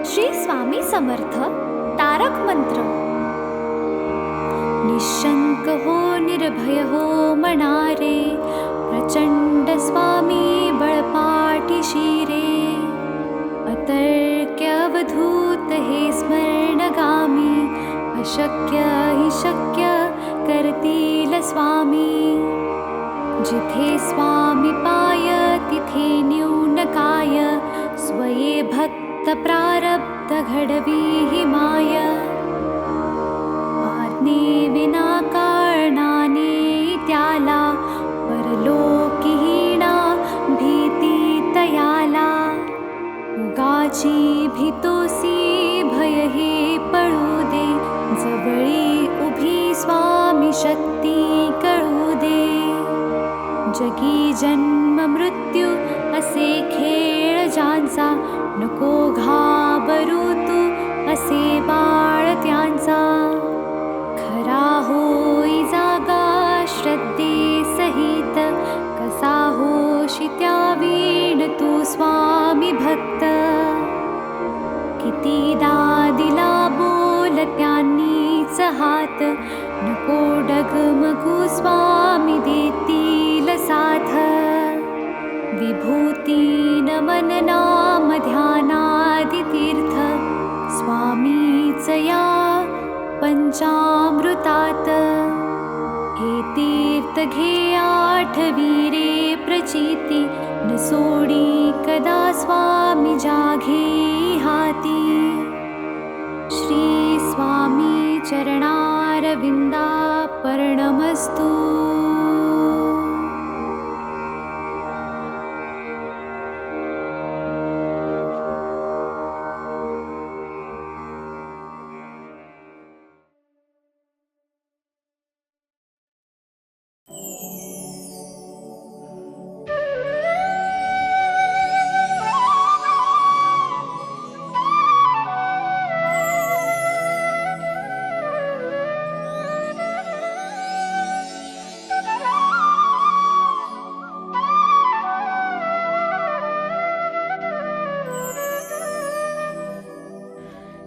श्री स्वामी समर्थ तारक मंत्र. निशंक हो निर्भय हो मनारे, प्रचंड स्वामी बळपाठी शिरे. अतर्क्य अवधूत हे स्मरणगामी, अशक्य हि शक्य करतील स्वामी. जिथे स्वामी पाय तिथे न्यून काय, स्वये भक्त प्रारब्ध घडवी हि माय. आज्ञे विना कारणाने त्याला, परलोकीहीणा भीती तयाला. उगाची भीतोसी भय हे पळू दे, जवळी उभी स्वामी शक्ती कळू दे. जगी जन्म मृत्यू असे खेळ ज्यांचा, नको घाबरू तू असे बाळ त्यांचा. खरा होई जागा श्रद्धे सहित, कसा होशी त्या वीण तू स्वामी भक्त. कितीदा दिला बोल त्यांनीच हात, नको डगमगू स्वामी देतील साथ. विभूती नमन नाम ध्यानादि तीर्थ, स्वामीच या पंचामृतात. हे तीर्थ घे आठवी रे प्रचिती, न सोडी कदा स्वामी जाघे हाती. श्री स्वामी चरणारविंदा पर्णमस्तु.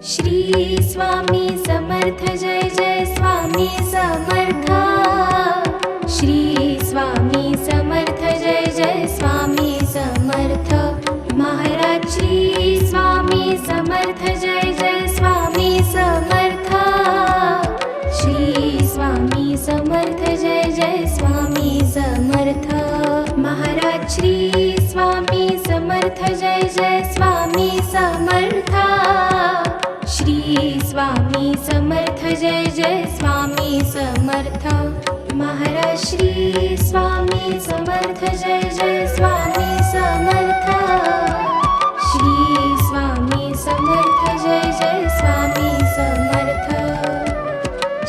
श्री स्वामी समर्थ जय जय स्वामी समर्थ. श्री स्वामी समर्थ जय जय स्वामी समर्थ. महाराज श्री स्वामी समर्थ जय जय स्वामी समर्थ. श्री स्वामी समर्थ जय जय स्वामी समर्थ. महाराज श्री स्वामी समर्थ जय जय स्वामी समर्थ. श्री स्वामी समर्थ जय जय स्वामी समर्थ. महाराज श्री स्वामी समर्थ जय जय स्वामी समर्थ. श्री स्वामी समर्थ जय जय स्वामी समर्थ.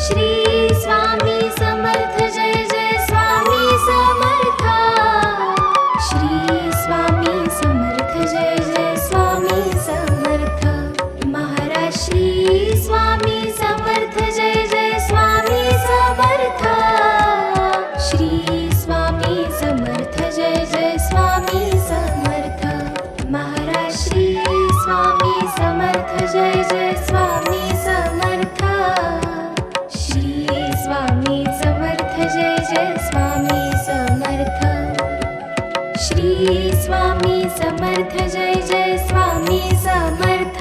श्री स्वामी समर्थ जय जय स्वामी समर्थ. श्री स्वामी समर्थ जय जय स्वामी समर्थ. महाराज श्री स्वामी समर्थ जय जय स्वामी समर्थ. श्री स्वामी समर्थ जय जय स्वामी समर्थ. महाराज श्री स्वामी समर्थ जय जय स्वामी समर्थ. श्री स्वामी समर्थ जय जय स्वामी समर्थ. श्री स्वामी समर्थ जय जय स्वामी समर्थ.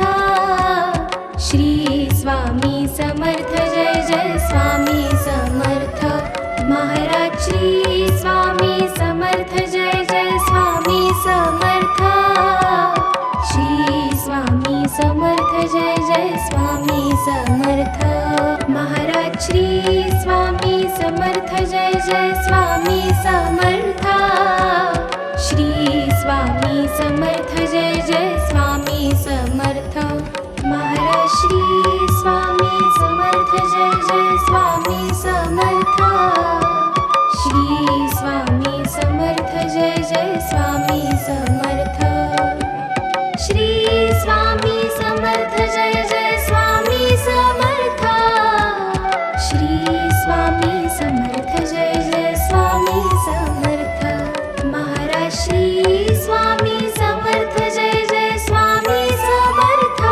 श्री स्वामी समर्थ जय जय स्वामी समर्थ. महाराज श्री स्वामी समर्थ जय जय स्वामी समर्थ. श्री स्वामी समर्थ जय जय स्वामी समर्थ. महाराज श्री स्वामी समर्थ जय जय स्वामी समर्थ. श्री स्वामी समर्थ जय जय स्वामी समर्थ. महाराज श्री स्वामी समर्थ जय जय स्वामी समर्थ. श्री स्वामी समर्थ जय जय स्वामी समर्थ. श्री स्वामी समर्थ जय जय स्वामी समर्थ. श्री स्वामी समर्थ जय जय स्वामी समर्थ. महाराज श्री स्वामी समर्थ जय जय स्वामी समर्थ.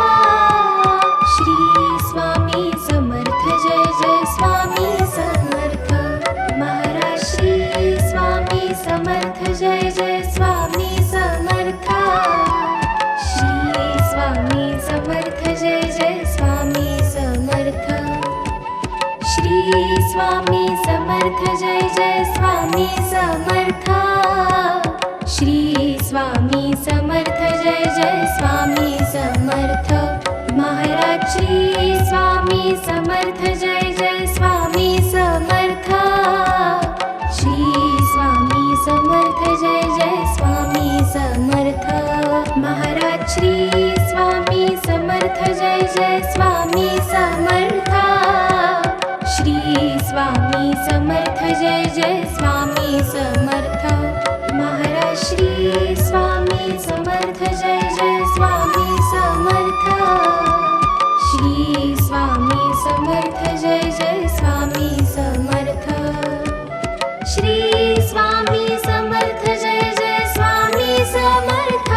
समर्थ जय जय स्वामी समर्थ श्री स्वामी समर्थ जय जय स्वामी समर्थ श्री स्वामी समर्थ जय जय स्वामी समर्थ महाराज श्री स्वामी समर्थ जय जय स्वामी समर्थ श्री स्वामी समर्थ जय जय स्वामी समर्थ महाराज श्री स्वामी समर्थ जय जय स्वामी समर्थ श्री स्वामी समर्थ जय जय स्वामी समर्थ महाराज श्री स्वामी समर्थ जय जय स्वामी समर्थ श्री स्वामी समर्थ जय जय स्वामी समर्थ श्री स्वामी समर्थ जय जय स्वामी समर्थ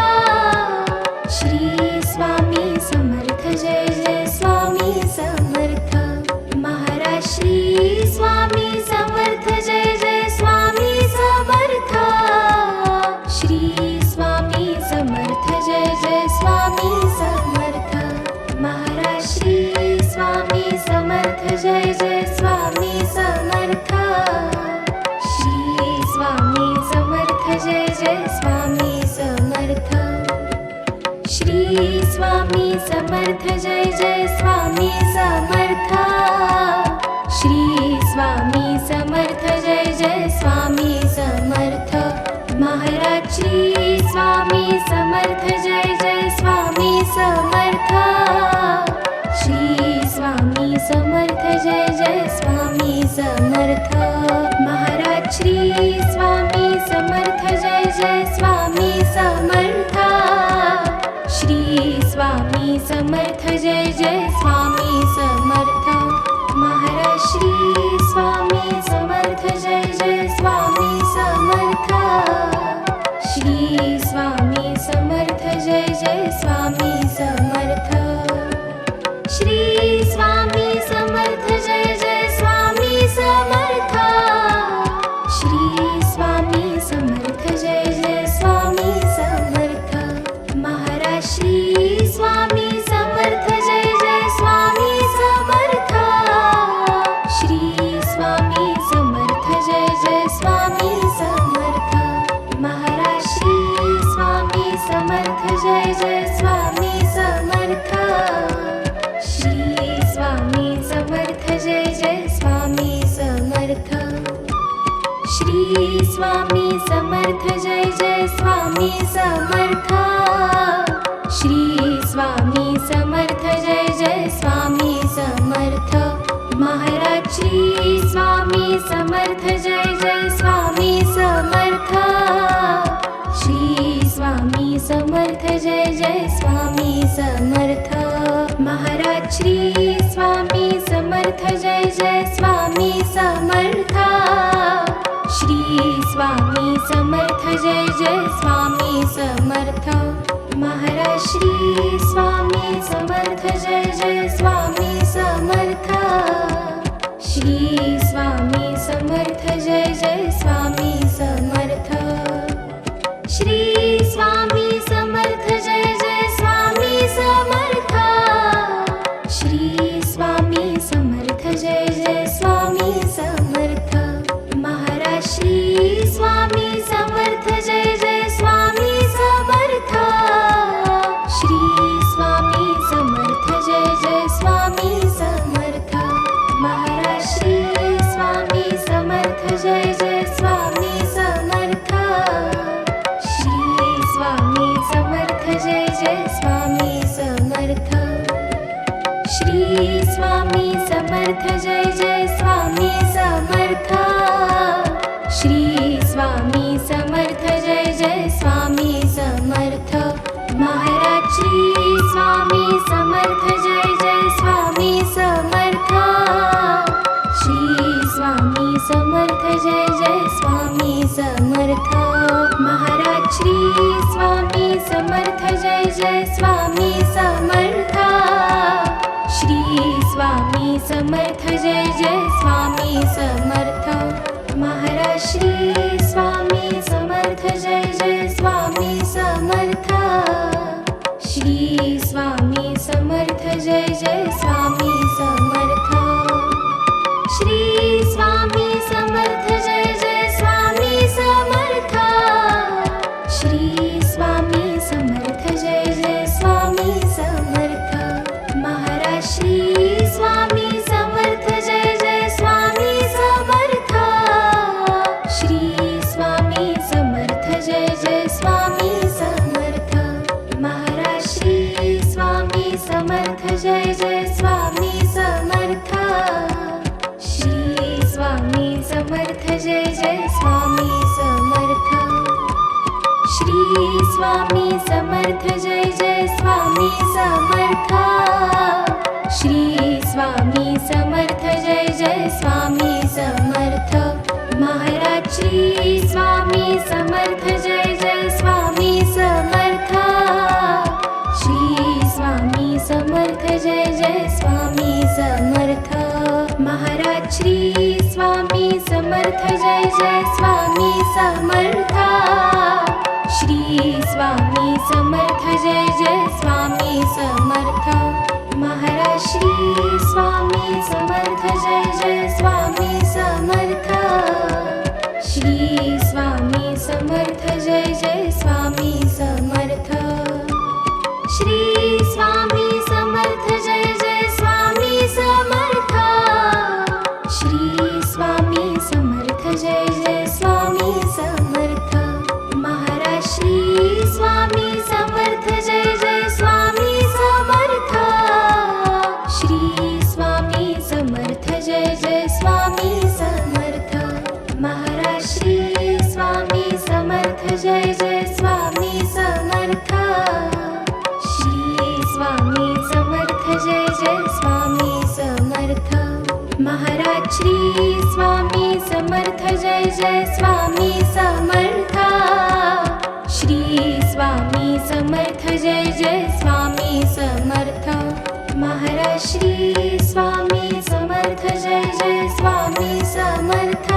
श्री स्वामी समर्थ जय जय स्वामी समर्थ महाराज श्री स्वामी समर्थ जय जय स्वामी समर्थ श्री स्वामी समर्थ जय जय स्वामी समर्थ महाराज श्री स्वामी समर्थ जय जय स्वामी समर्थ श्री स्वामी समर्थ जय जय स्वामी समर्थ श्री स्वामी समर्थ जय जय स्वामी समर्थ श्री स्वामी समर्थ जय जय स्वामी समर्थ महाराज श्री स्वामी समर्थ जय जय स्वामी समर्थ श्री स्वामी समर्थ जय जय स्वामी समर्थ महाराज श्री स्वामी समर्थ जय जय स्वामी समर्थ श्री स्वामी समर्थ जय जय स्वामी समर्थ महाराज श्री स्वामी समर्थ जय जय स्वामी समर्थ श्री स्वामी समर्थ जय जय स्वामी समर्थ श्री स्वामी समर्थ जय जय स्वामी समर्थ श्री स्वामी समर्थ जय जय स्वामी समर्थ महाराज श्री स्वामी समर्थ जय जय स्वामी समर्थ श्री स्वामी समर्थ जय जय स्वामी समर्थ महाराज श्री स्वामी समर्थ जय जय स्वामी समर्थ श्री स्वामी समर्थ जय जय स्वामी समर्थ श्री स्वामी समर्थ जय जय स्वामी समर्थ श्री स्वामी समर्थ जय जय स्वामी समर्थ महाराज श्री स्वामी समर्थ जय जय स्वामी समर्थ श्री स्वामी समर्थ जय जय स्वामी समर्थ महाराज श्री स्वामी समर्थ जय जय स्वामी समर्थ श्री स्वामी समर्थ जय जय स्वामी समर्थ महाराज श्री स्वामी समर्थ जय जय स्वामी समर्थ श्री स्वामी समर्थ जय जय स्वामी समर्थ श्री स्वामी समर्थ जय जय स्वामी समर्थ श्री स्वामी समर्थ जय जय स्वामी समर्थ महाराज श्री स्वामी समर्थ जय जय स्वामी समर्थ श्री स्वामी समर्थ जय जय स्वामी समर्थ महाराज श्री स्वामी समर्थ जय जय स्वामी समर्थ श्री स्वामी समर्थ जय जय स्वामी समर्थ श्री स्वामी समर्थ जय जय स्वामी समर्थ श्री स्वामी समर्थ जय जय स्वामी समर्थ महाराज श्री स्वामी समर्थ जय जय स्वामी समर्थ श्री स्वामी समर्थ जय जय स्वामी समर्थ महाराज श्री स्वामी समर्थ जय जय स्वामी समर्थ श्री स्वामी समर्थ जय जय स्वामी समर्थ महाराज श्री स्वामी समर्थ जय जय स्वामी समर्थ श्री स्वामी समर्थ जय जय स्वामी समर्थ श्री स्वामी समर्थ जय जय स्वामी समर्थ श्री स्वामी समर्थ जय जय स्वामी समर्थ महाराज श्री स्वामी समर्थ जय जय स्वामी समर्थ श्री स्वामी समर्थ जय जय स्वामी समर्थ महाराज श्री स्वामी समर्थ जय जय स्वामी समर्थ श्री स्वामी समर्थ जय जय स्वामी समर्थ श्री स्वामी समर्थ जय जय स्वामी समर्थ श्री स्वामी समर्थ जय जय स्वामी समर्थ महाराज श्री स्वामी समर्थ जय जय स्वामी समर्थ श्री स्वामी समर्थ जय जय स्वामी समर्थ महाराज श्री स्वामी समर्थ जय जय स्वामी समर्थ श्री स्वामी समर्थ जय जय स्वामी समर्थ महाराज श्री स्वामी समर्थ जय जय स्वामी समर्थ श्री स्वामी समर्थ जय जय स्वामी समर्थ श्री स्वामी समर्थ जय जय स्वामी समर्थ श्री स्वामी समर्थ जय जय स्वामी समर्थ महाराज श्री स्वामी समर्थ जय जय स्वामी समर्थ श्री स्वामी समर्थ जय जय स्वामी समर्थ महाराज श्री स्वामी समर्थ जय जय स्वामी समर्थ श्री स्वामी समर्थ जय जय स्वामी समर्थ महाराज श्री स्वामी समर्थ जय जय स्वामी समर्थ श्री स्वामी समर्थ जय जय स्वामी समर्थ महाराज श्री स्वामी समर्थ जय जय स्वामी समर्थ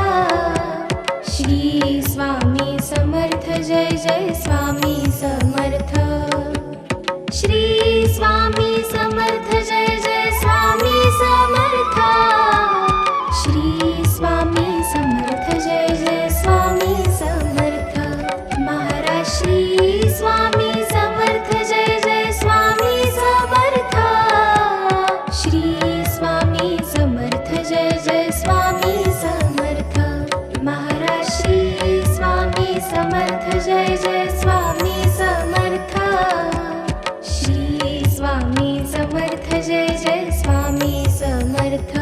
श्री स्वामी समर्थ जय जय स्वामी समर्थ श्री स्वामी समर्थ जय जय स्वामी समर्थ श्री स्वामी समर्थ जय जय स्वामी समर्थ महाराज श्री स्वामी समर्थ जय जय स्वामी समर्थ श्री स्वामी समर्थ जय जय स्वामी समर्थ महाराज श्री स्वामी समर्थ जय जय स्वामी समर्थ श्री स्वामी समर्थ जय जय स्वामी समर्थ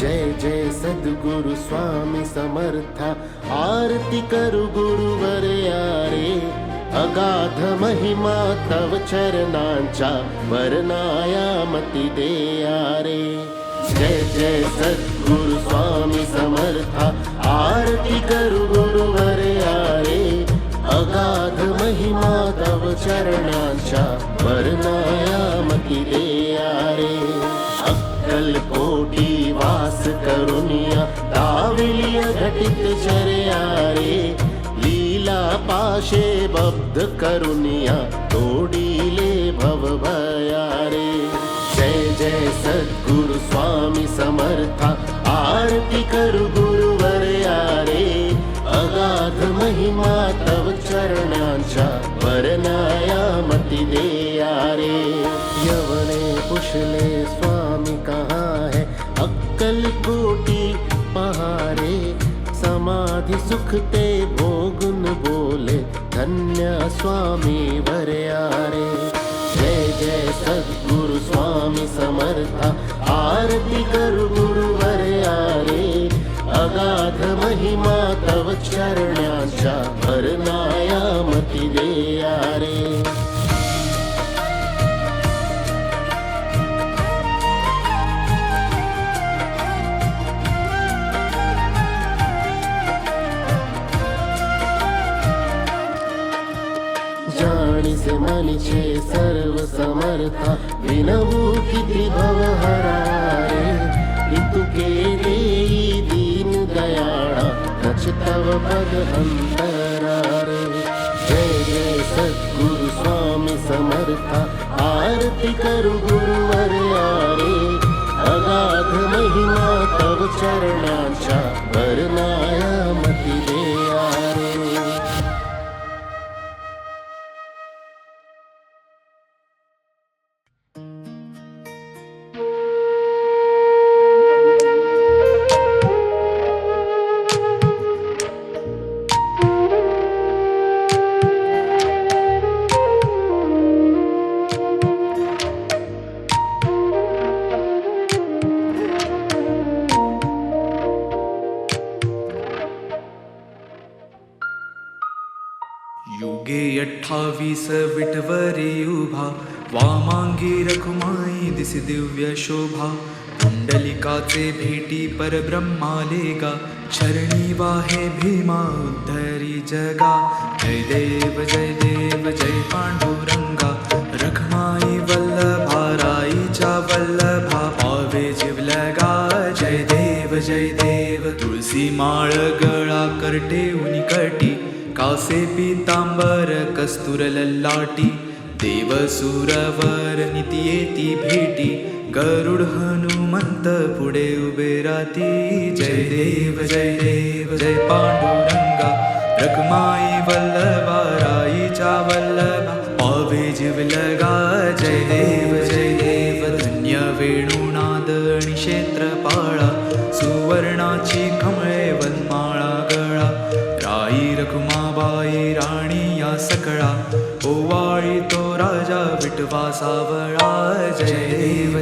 जय जय सद्गुरु स्वामी समर्था आरती करु गुरुवर यारे अगाध महिमा तव चरणांचा वर्णायामती दे यारे जय जय सद्गुरु स्वामी समर्था आरती करु गुरुवर यारे अगाध महिमा तव चरणांचा वर्णायामती दे यारे अक्कल कोटी वास करुनिया दाविलिय घटित चर्यारे लीला पाशे बब्ध करुनिया तोडीले भव भयारे जय जय सद्गुरु स्वामी समर्था आरती करु गुरुवर यारे अगाध महिमा तव चरणांचा वर्णायामती दे यारे यवने पुछले स्वामी कहाँ है अक्कल कोटी पहारे समाधि सुख ते भोगुन बोले धन्य स्वामी वरयारे जय जय सद्गुरु स्वामी समर्था आरती करु गुरुवर यारे अगाध महिमा तव चरणांचा वर्णायामती दे यारे जाणीसे मनीचे सर्व समर्था विनवू किती भवहरारे इतुके देई दीन दयाळा नच तव पद अंतरा रे जय जय सद्गुरु स्वामी समर्था आरती करू गुरुवर यारे अगाध महिमा तव चरणांच्या वर्णाया मती देया रे युगे 28 विटवरी उभा वामांगी रखुमाई दिसी दिव्य शोभा पुंडलिकाचे भेटी परब्रह्मालेगा चरणी वाहे भीमा उद्धरी जगा जय देव जय पांडुरंगा रखमाई वल्लभा राईच्या वल्लभा पावे जिवलगा जय देव तुळसी माळ गळा करटे उनिकटी कासे पीतांबर कस्तूर ललाटी देव सुरवर नित्येती भेटी गरुड हनुमंत पुढे उभे राती जय देव जय पांडुरंगा रखमाई वल्लभा राईच्या वल्लभा पावे जिवलगा जय देव धन्य वेणुनाद आणि क्षेत्रपाळा सुवर्णाची कमळे वनमाळा गळा राई रखुमाबाई राणी या सकळा ओवाळी तो राजा विठवा सावळा जय देव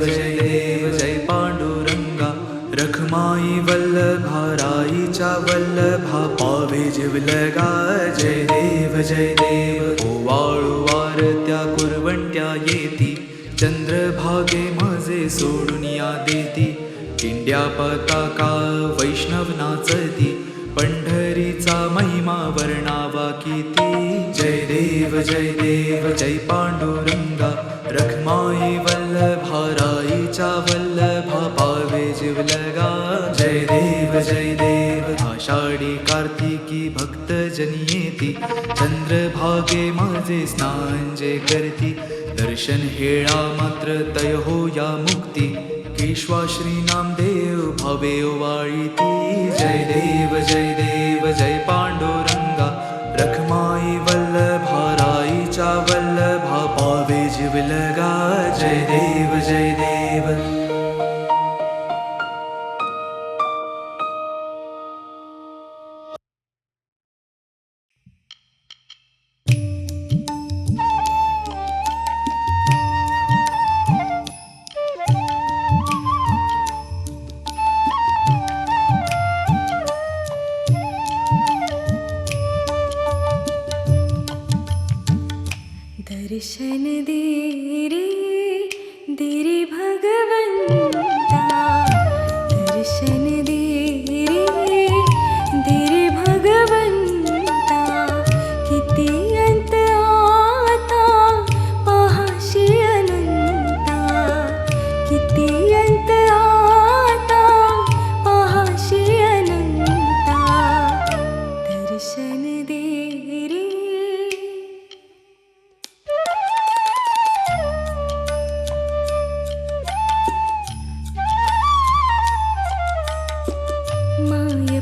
जय पांडुरंगा रखमाई वल्लभा राईच्या वल्लभा पावे जिवलगा जय देव ओवाळू वारत्या कुरवंट्या येती चंद्रभागे माझे सोडून या देती इंड्या पताका वैष्णव नाचती पंढरीचा महिमा वर्णावा किती जय देव जय पांडुरंगा रखमाई वल्लभा राईच्या वल्लभा पावे जिवलगा जय देव आषाढी कार्तिकी भक्त जनी येती चंद्रभागे माझे स्नान जे करती दर्शन हेळा मात्र तय हो या मुक्ती केशवा श्री नामदेव भावे ओवाळीती जय देव जय पांडुरंगा रखमाई वल्लभा राईच्या वल्लभा पावे जिवलगा जय देव दर्शन दे रे भगवंता दर्शन दे रे भगवंता किती अंत आता पाहाशी अनंता किती अंत आता पाहाशी अनंता दर्शन दे रे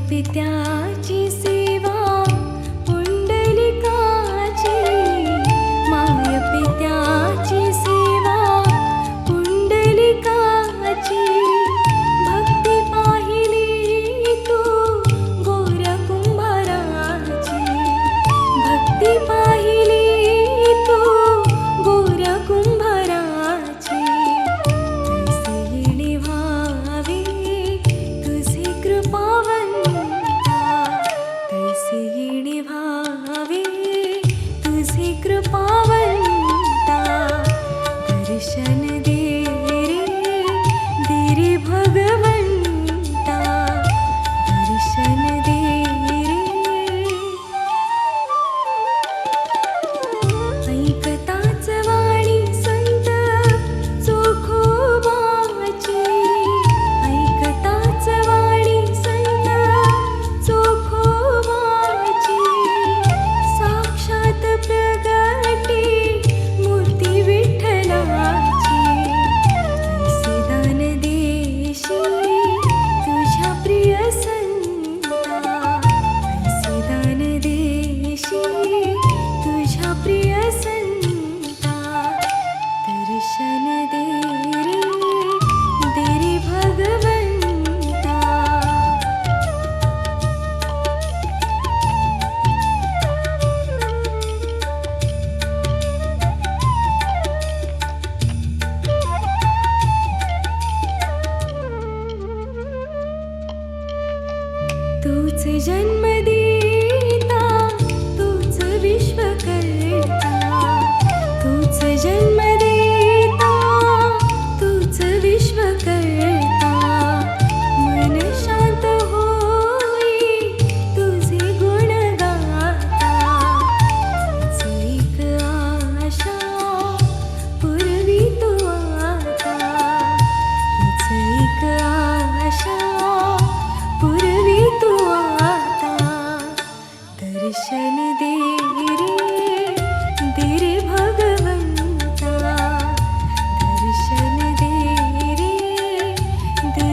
पित्याची सेवा पुंडलिकाची माय पित्याची सेवा पुंडलिकाची भक्ती पाहिली तू गोर कुंभाराची भक्ती पाहिली तू गोर कुंभाराची तसे येणे व्हावे तुझे कृपावन तूच जन्म देता तूच विश्व करता तूच जन्म देता तूच विश्व करता मन शांत होई तुझे गुण गाता हीच एक आशा पूर्वी तू आता हीच एक आशा पूर्वी तू आता दर्शन दे रे भगवंता दर्शन दे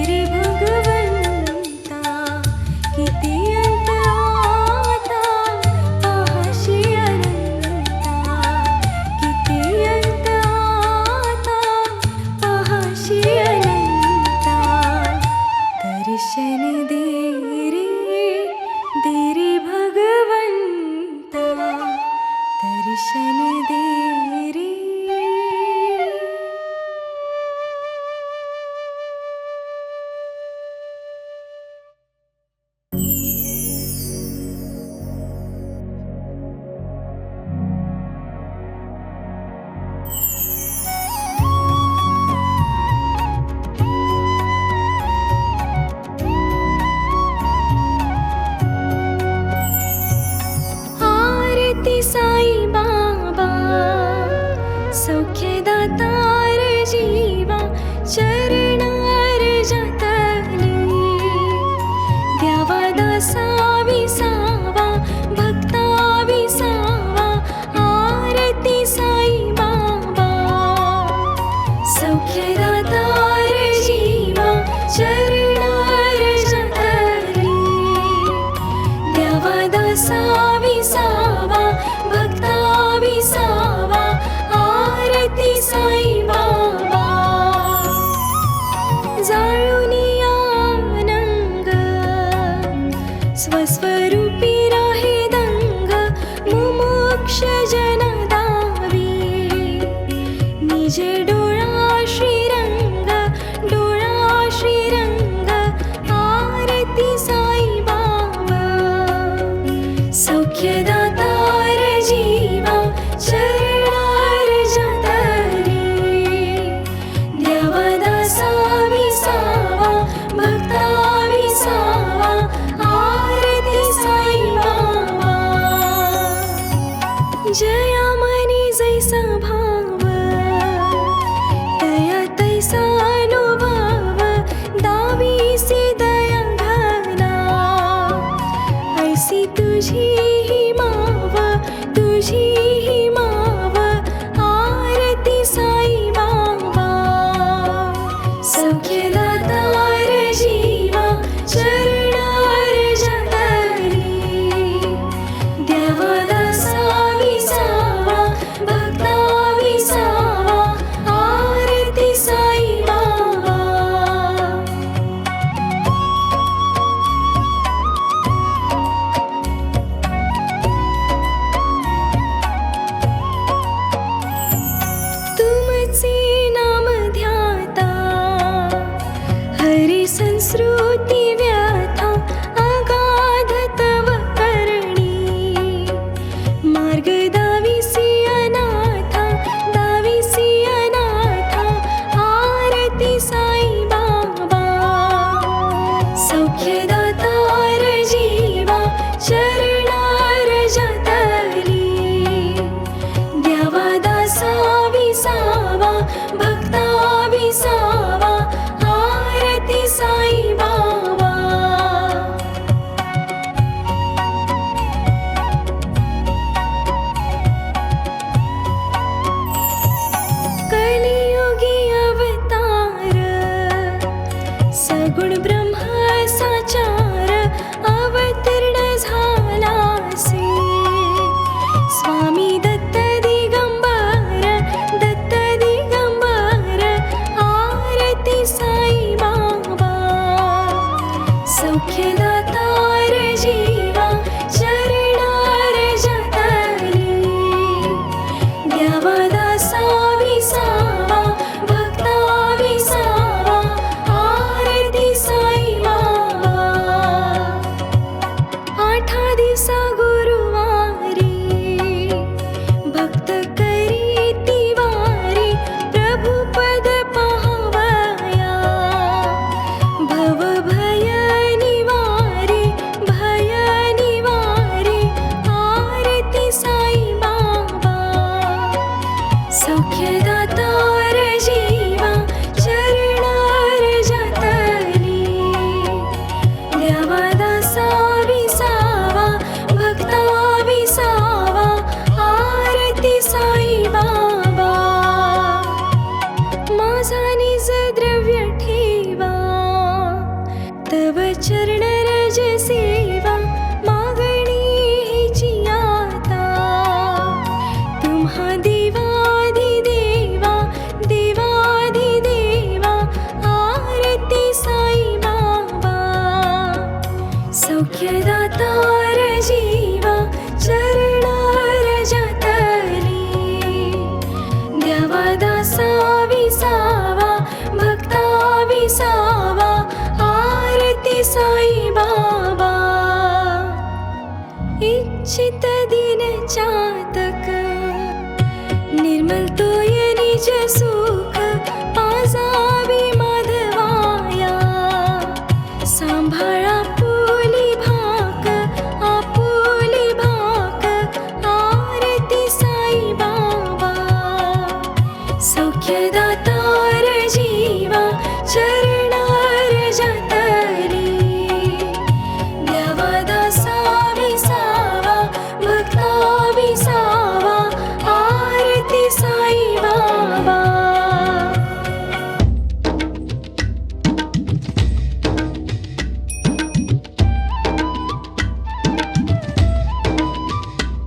रे भगवंता किती अंत आता पाहाशी अनंता किती अंत आता पाहाशी अनंता दर्शन दे रे भगवंता दर्शन दे रे आरती साई बाबा सौख्यदातार जीवा चरणार जतली द्यावा दासा विसावा भक्ता विसावा आरती साई बाबा सौख्यदातार जीवा चरणार जतली द्यावा दासा विसावा भक्ता विसावा आरती साई बाबा जाळूनी आनंग स्वस्वरूपी राहे दंग मुमुक्ष जन दावी निज डोळा श्रीरंग आरती साई बाबा सौख्यदातार जीवा चरणार जतली द्यावा दासा विसावा भक्ता विसावा आरती साई बाबा जया मनी जैसा भाव दया तैसा अनुभव दावीसी दया घना ऐसी तुझी ही माव आरती साई बाबा सौख्यदातार जीवा चरणार जतली द्यावा दासा विसावा सौख्यदातार जीवा चरणार जतली द्यावा दासा विसावा भक्ता विसावा आरती साई बाबा इच्छित दिन चातक निर्मल तोय निज सुख पाजावी माधवाया सांभाळा आपुली भाक आरती साई बाबा सौख्यदातार जीवा चरणार जतली द्यावा दासा विसावा भक्ता विसावा आरती साई बाबा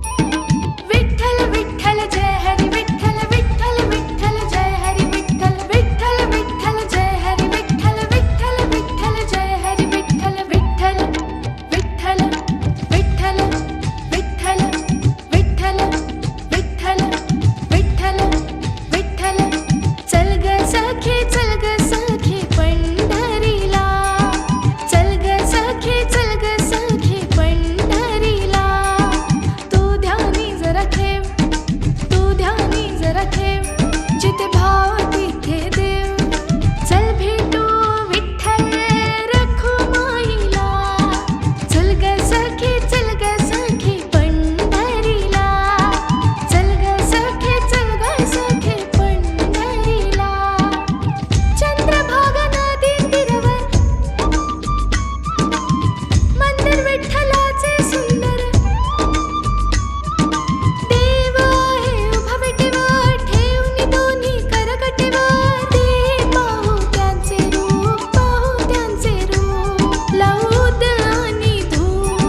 विठ्ठल विठ्ठल जय हरी विठ्ठल विठ्ठल विठ्ठल जय हरी विठ्ठल विठ्ठल विठ्ठल जय हरी विठ्ठल विठ्ठल विठ्ठल जय हरी विठ्ठल विठ्ठल विठ्ठल विठ्ठल विठ्ठल विठ्ठल विठ्ठल विठ्ठल विठ्ठल चल ग सखे पंढरीला चल ग सखे पंढरीला तू ध्यानी जरा ठेव जिथे भाव तिथे देव चल भेटू विठ्ठल रखुमाईला चल ग सखे पंढरीला चल ग सखे पंढरीला चंद्रभागा नदी तीरावर मंदिर विठ्ठलाचे सुंदर देव आहे उभा विटेवर ठेवून दोन्ही करकटेवर ते पाहू त्यांचे रूप लावूद आणि धूप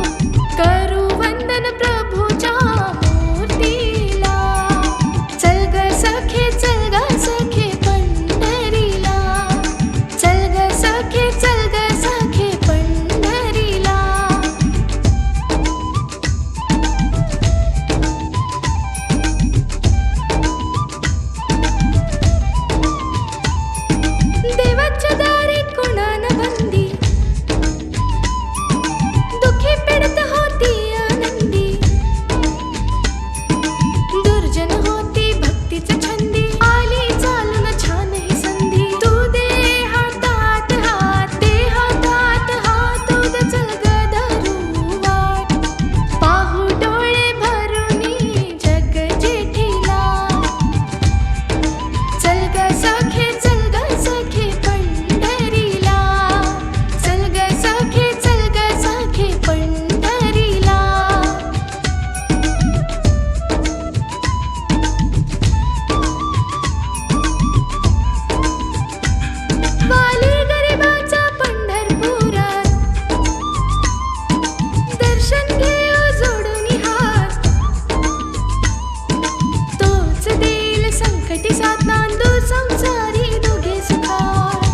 करू वंदन प्रभूच्या मूर्तीला चल ग सखे पंढरीला चल ग सखे पंढरीला देवाच्या दारी कोणान बंदी दुखी पीडित होती आनंदी दुर्जन होती भक्तीच छंदी आली चालून छान ही संधी तू दे हातात हात उद चल ग धरू वाट पाहू डोळे भरूनी जग जेठीला चल ग सखे पंढरीला चल ग सखे पंढरीला वाली गरिबाचा पंढरपुरात दर्शन घेऊ जोडून हात तोच देईल संकटी साथ नांदू संसारी दोघे सुखात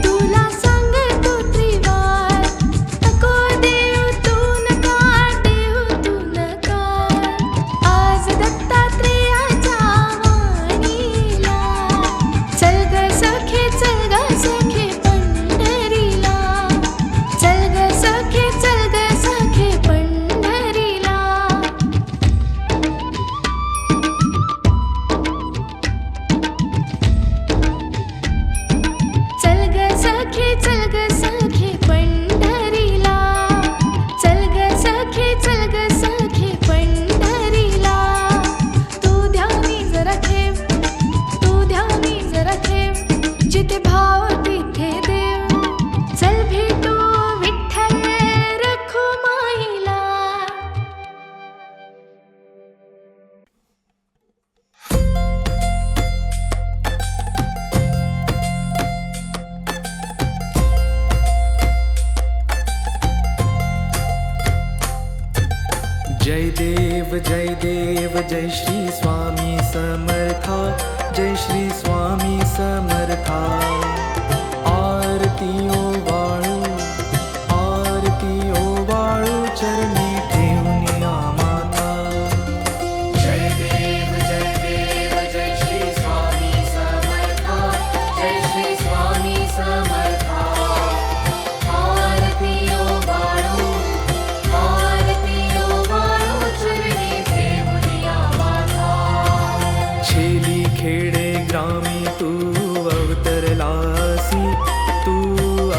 तुला सांगतो त्रिवार नको देऊ तू नकार आज दत्तात्रेयाच्या वाणीला चल ग सखे पंढरीला चल ग सखे पंढरीला चल ग सखे पंढरीला चल ग सखे पंढरीला तू ध्यानी जरा ठेव जिथे भाव तिथे देव चल भेटू विठ्ठल रखुमाईला जय देव जय श्री स्वामी समर्था जय श्री स्वामी समर्था आरतियों वाळू चरणी ठेवून या माता. जय देव जय श्री स्वामी समर्था. जय श्री स्वामी समर्था. आरती ओ बाळू चरणी ठेवून या माता. छेली खेडे ग्रामी तू अवतरलासी, तू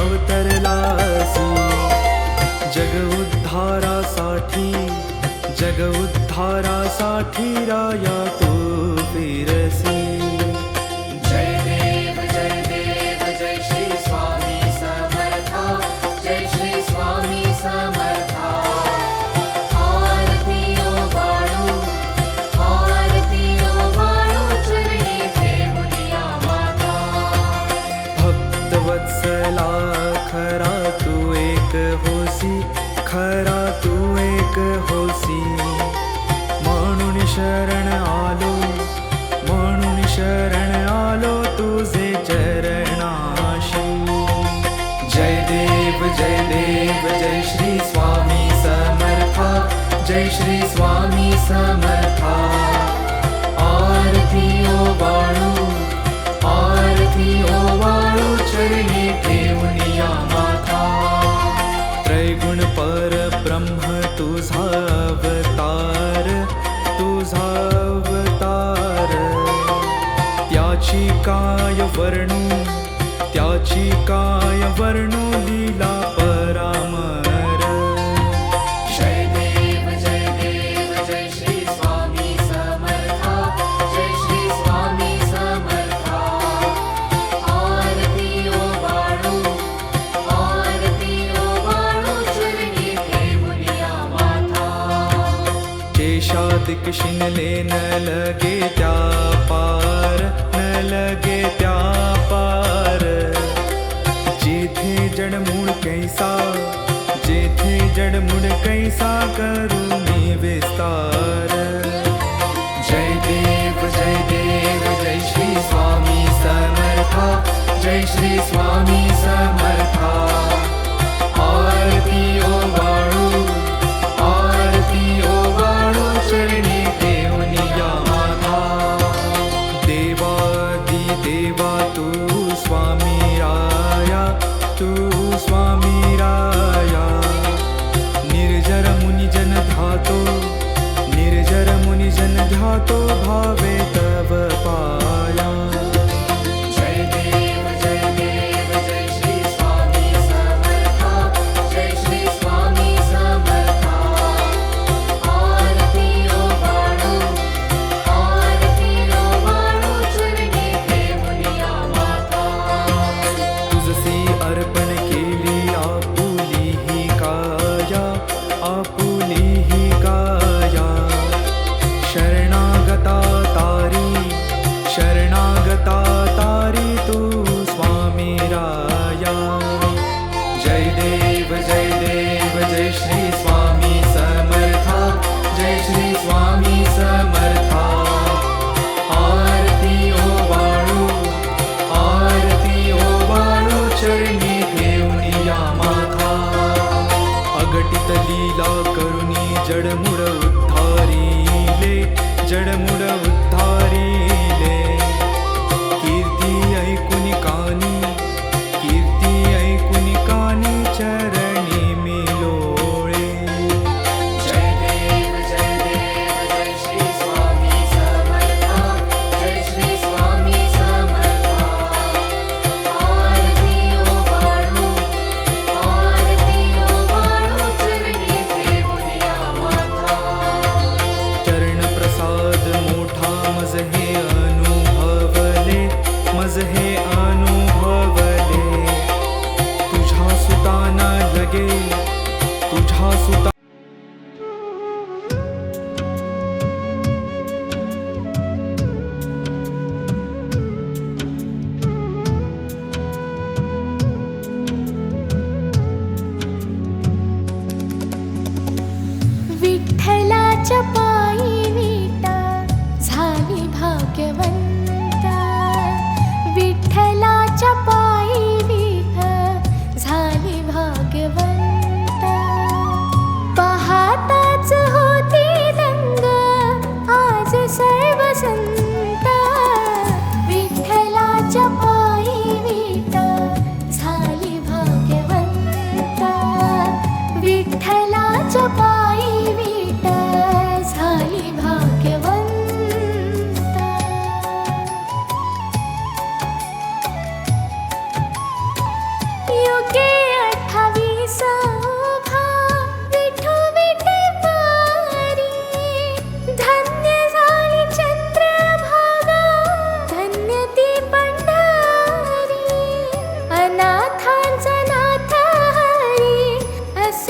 अवतरलासी. जग उद्धारासाठी राया तू फिरसी. जय देव जय श्री स्वामी समर्था. जय श्री स्वामी समर्था. आरती ओ बाळू चरणी ठेवून या माता. भक्तवत्सला खरा तू एक होसी, खरा तू एक होसी. म्हणून शरण आलो तुझे चरणाशी. जय देव जय श्री स्वामी समर्था. जय श्री स्वामी समर्था. आरती ओ बाळू चरणी ठेवून या माता. त्रैगुण परब्रह्म तुझा अवतार, त्याची काय वर्णू लीला परामर. जय देव जय श्री स्वामी समर्था. जय श्री स्वामी समर्था. आरती ओ बाळू चरणी ठेवून या माता. शेषादिक शिनले न लगे त्या पार, न लगे त्या पार. जेथे जडमूळ कैसा करू मी विस्तार. जय देव जय श्री स्वामी समर्था. जय श्री स्वामी समर्था. आरती ओ बाळू चरणी ठेवून या माता. देवा तू स्वामी राया, तू स्वामी राया. निर्जर मुनिजन ध्यातो भावे तव पाया. जय देव जय श्री स्वामी समर्था. जय श्री स्वामी समर्था. आरती ओ बाळू चरणी ठेवून या माता. तुझसी अर्पण केली आपुली ही काया, आपुली ही काया. शरणागता तारी तू स्वामी राया. जय देव जय श्री स्वामी समर्था. जय श्री स्वामी समर्था. आरती ओ बाळू चरणी ठेवून या माता. अगटित लीला करुणी जडमुड उद्धारिले, जडमुड उद्धारिले. कीर्ती ऐकून कानी चरणी मी लोळे. जय देव जय श्री स्वामी समर्था. जय श्री स्वामी समर्था. आरती ओ बाळू चरणी ठेवून या माता. चरण प्रसाद मोठा मज हे अनुभवले, मज हे अनुभवले. तुझ्या सुताना लगे, तुझ्या सुता. विठ्ठलाच्या पायी विटा झाली भाग्यवंता. विठ्ठलाच्या पायी विठा झाली भाग्यवंता.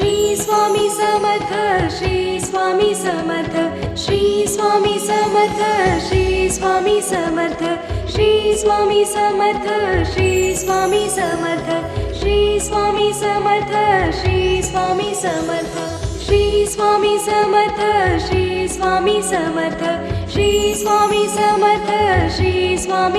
श्री स्वामी समर्थ श्री स्वामी समर्थ श्री स्वामी समर्थ श्री स्वामी समर्थ श्री स्वामी समर्थ श्री स्वामी समर्थ श्री स्वामी समर्थ श्री स्वामी समर्थ श्री स्वामी समर्थ श्री स्वामी समर्थ श्री स्वामी समर्थ श्री स्वामी